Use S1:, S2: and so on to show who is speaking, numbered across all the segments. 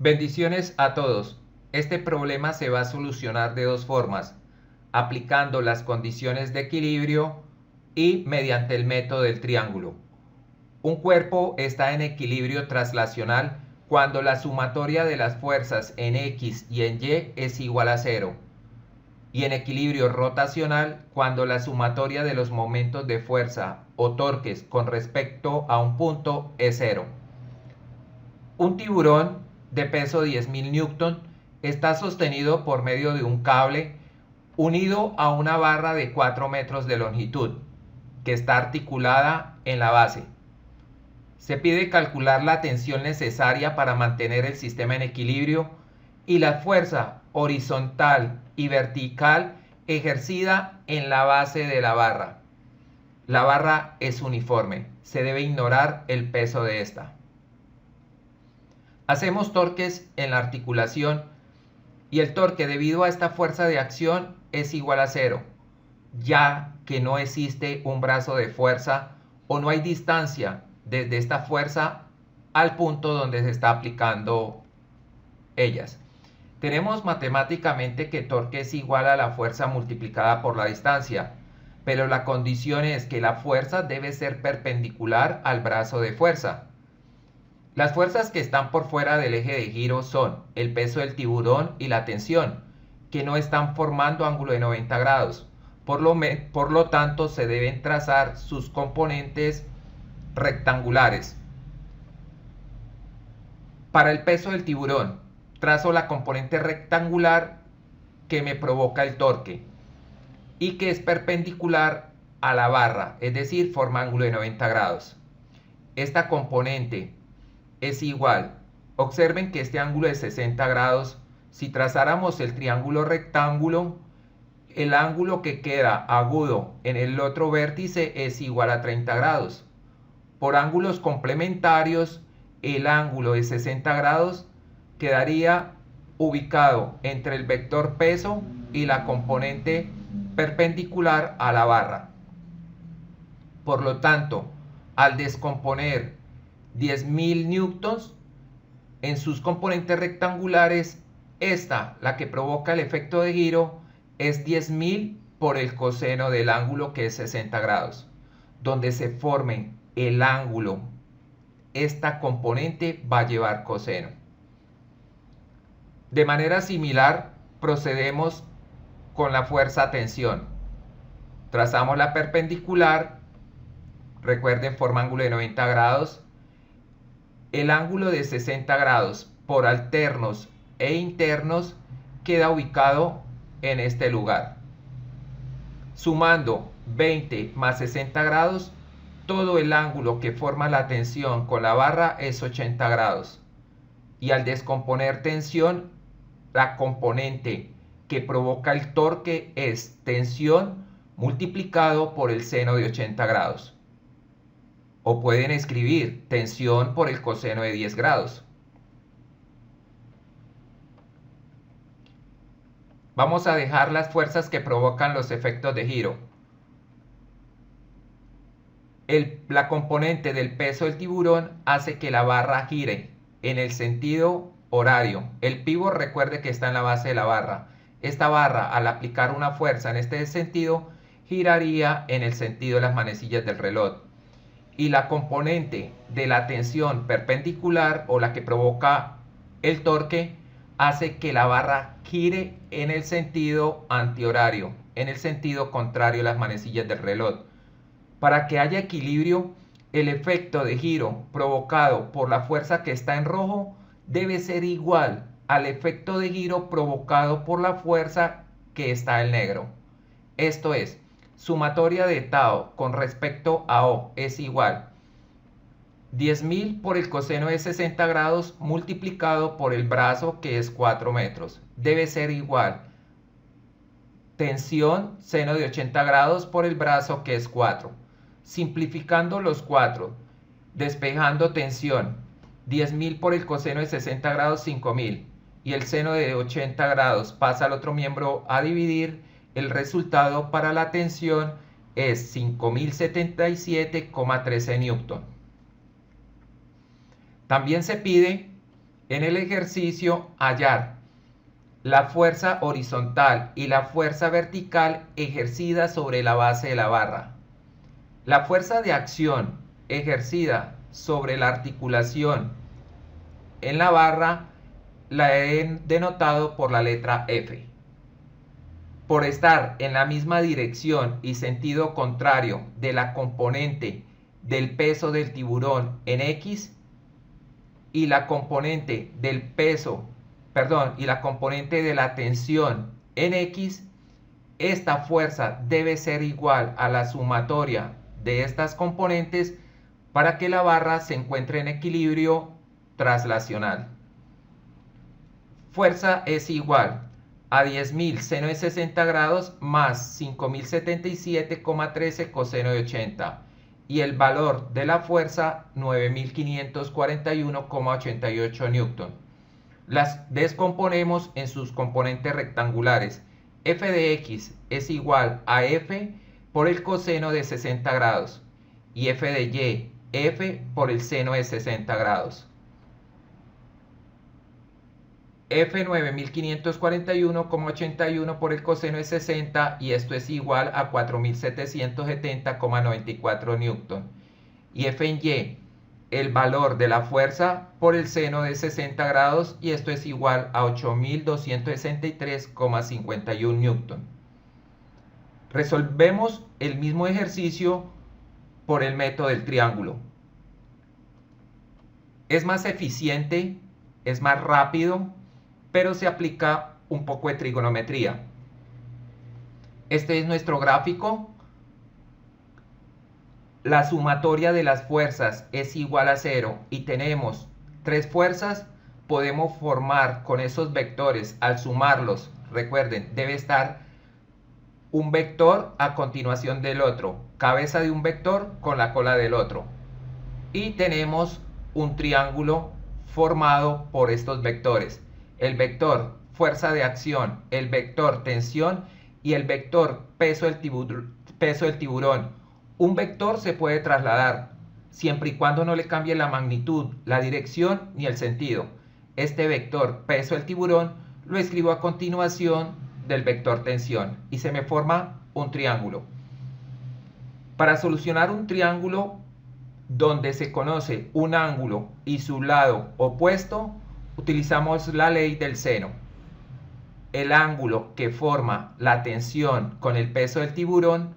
S1: Bendiciones a todos. Este problema se va a solucionar de dos formas: aplicando las condiciones de equilibrio y mediante el método del triángulo. Un cuerpo está en equilibrio traslacional cuando la sumatoria de las fuerzas en X y en Y es igual a 0, y en equilibrio rotacional cuando la sumatoria de los momentos de fuerza o torques con respecto a un punto es 0. Un tiburón de peso 10.000 Newton está sostenido por medio de un cable unido a una barra de 4 metros de longitud que está articulada en la base. Se pide calcular la tensión necesaria para mantener el sistema en equilibrio y la fuerza horizontal y vertical ejercida en la base de la barra. La barra es uniforme, se debe ignorar el peso de esta. Hacemos torques en la articulación y el torque debido a esta fuerza de acción es igual a 0, ya que no existe un brazo de fuerza o no hay distancia desde esta fuerza al punto donde se está aplicando ellas. Tenemos matemáticamente que torque es igual a la fuerza multiplicada por la distancia, pero la condición es que la fuerza debe ser perpendicular al brazo de fuerza. Las fuerzas que están por fuera del eje de giro son el peso del tiburón y la tensión, que no están formando ángulo de 90 grados. Por lo tanto, se deben trazar sus componentes rectangulares. Para el peso del tiburón, trazo la componente rectangular que me provoca el torque y que es perpendicular a la barra, es decir, forma ángulo de 90 grados. Esta componente es igual. Observen que este ángulo de 60 grados, si trazáramos el triángulo rectángulo, el ángulo que queda agudo en el otro vértice es igual a 30 grados. Por ángulos complementarios, el ángulo de 60 grados quedaría ubicado entre el vector peso y la componente perpendicular a la barra. Por lo tanto, al descomponer 10.000 newtons en sus componentes rectangulares, esta, la que provoca el efecto de giro, es 10.000 por el coseno del ángulo, que es 60 grados. Donde se forme el ángulo, esta componente va a llevar coseno. De manera similar, procedemos con la fuerza tensión. Trazamos la perpendicular, recuerden, forma ángulo de 90 grados. El ángulo de 60 grados por alternos e internos queda ubicado en este lugar. Sumando 20 más 60 grados, todo el ángulo que forma la tensión con la barra es 80 grados. Y al descomponer tensión, la componente que provoca el torque es tensión multiplicado por el seno de 80 grados. O pueden escribir tensión por el coseno de 10 grados. Vamos a dejar las fuerzas que provocan los efectos de giro. La componente del peso del tiburón hace que la barra gire en el sentido horario. El pívot, recuerde que está en la base de la barra. Esta barra, al aplicar una fuerza en este sentido, giraría en el sentido de las manecillas del reloj. Y la componente de la tensión perpendicular, o la que provoca el torque, hace que la barra gire en el sentido antihorario, en el sentido contrario a las manecillas del reloj. Para que haya equilibrio, el efecto de giro provocado por la fuerza que está en rojo debe ser igual al efecto de giro provocado por la fuerza que está en negro. Esto es, sumatoria de tau con respecto a O es igual 10.000 por el coseno de 60 grados multiplicado por el brazo, que es 4 metros. Debe ser igual tensión seno de 80 grados por el brazo, que es 4. Simplificando los 4, despejando tensión, 10.000 por el coseno de 60 grados, 5.000. Y el seno de 80 grados pasa al otro miembro a dividir. El resultado para la tensión es 5.077,13 newton. También se pide En el ejercicio, hallar la fuerza horizontal y la fuerza vertical ejercida sobre la base de la barra. La fuerza de acción ejercida sobre la articulación en la barra la he denotado por la letra F. Por estar en la misma dirección y sentido contrario de la componente del peso del tiburón en X y la componente del peso, y la componente de la tensión en X, esta fuerza debe ser igual a la sumatoria de estas componentes para que la barra se encuentre en equilibrio traslacional. Fuerza es igual a 10.000 seno de 60 grados más 5.077,13 coseno de 80 y el valor de la fuerza 9.541,88 newton. Las descomponemos en sus componentes rectangulares. F de X es igual a F por el coseno de 60 grados y F de Y, F por el seno de 60 grados. F 9.541,81 por el coseno de 60 y esto es igual a 4.770,94 newton. Y F en Y, el valor de la fuerza por el seno de 60 grados y esto es igual a 8.263,51 newton. Resolvemos el mismo ejercicio por el método del triángulo. Es más eficiente, es más rápido, pero se aplica un poco de trigonometría. Este es nuestro gráfico. La sumatoria de las fuerzas es igual a 0 y tenemos 3 fuerzas. Podemos formar con esos vectores, al sumarlos, recuerden, debe estar un vector a continuación del otro, cabeza de un vector con la cola del otro. Y tenemos un triángulo formado por estos vectores. El vector fuerza de acción, el vector tensión y el vector peso del tiburón. Un vector se puede trasladar siempre y cuando no le cambie la magnitud, la dirección ni el sentido. Este vector peso del tiburón lo escribo a continuación del vector tensión y se me forma un triángulo. Para solucionar un triángulo donde se conoce un ángulo y su lado opuesto, utilizamos la ley del seno. El ángulo que forma la tensión con el peso del tiburón,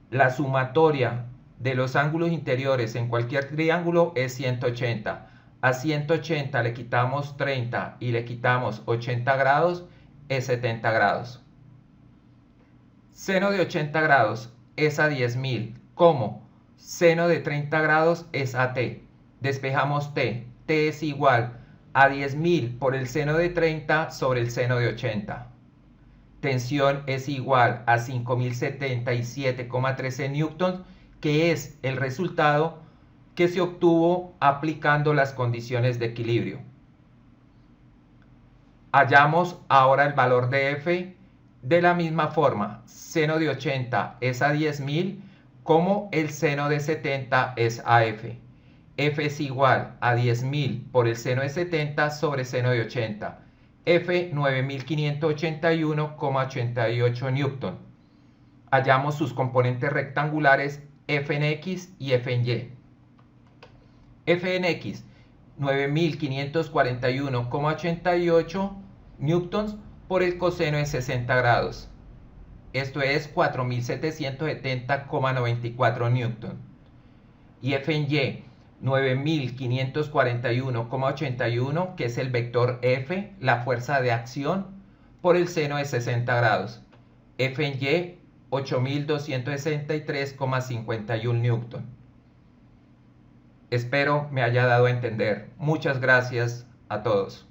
S1: la sumatoria de los ángulos interiores en cualquier triángulo es 180. A 180 le quitamos 30 y le quitamos 80 grados, es 70 grados. Seno de 80 grados es a 10.000. ¿Cómo? Seno de 30 grados es a t. Despejamos t. T es igual a 10.000 por el seno de 30 sobre el seno de 80. Tensión es igual a 5.077,13 newtons, que es el resultado que se obtuvo aplicando las condiciones de equilibrio. Hallamos ahora el valor de F de la misma forma. Seno de 80 es a 10.000, como el seno de 70 es a F. F es igual a 10.000 por el seno de 70 sobre seno de 80. F 9.581,88 newton. Hallamos sus componentes rectangulares F en X y F en Y. F en X 9.541,88 newtons por el coseno de 60 grados. Esto es 4.770,94 newton. Y F en Y 9.541,81, que es el vector F, la fuerza de acción, por el seno de 60 grados. F en Y 8.263,51 newton. Espero me haya dado a entender. Muchas gracias a todos.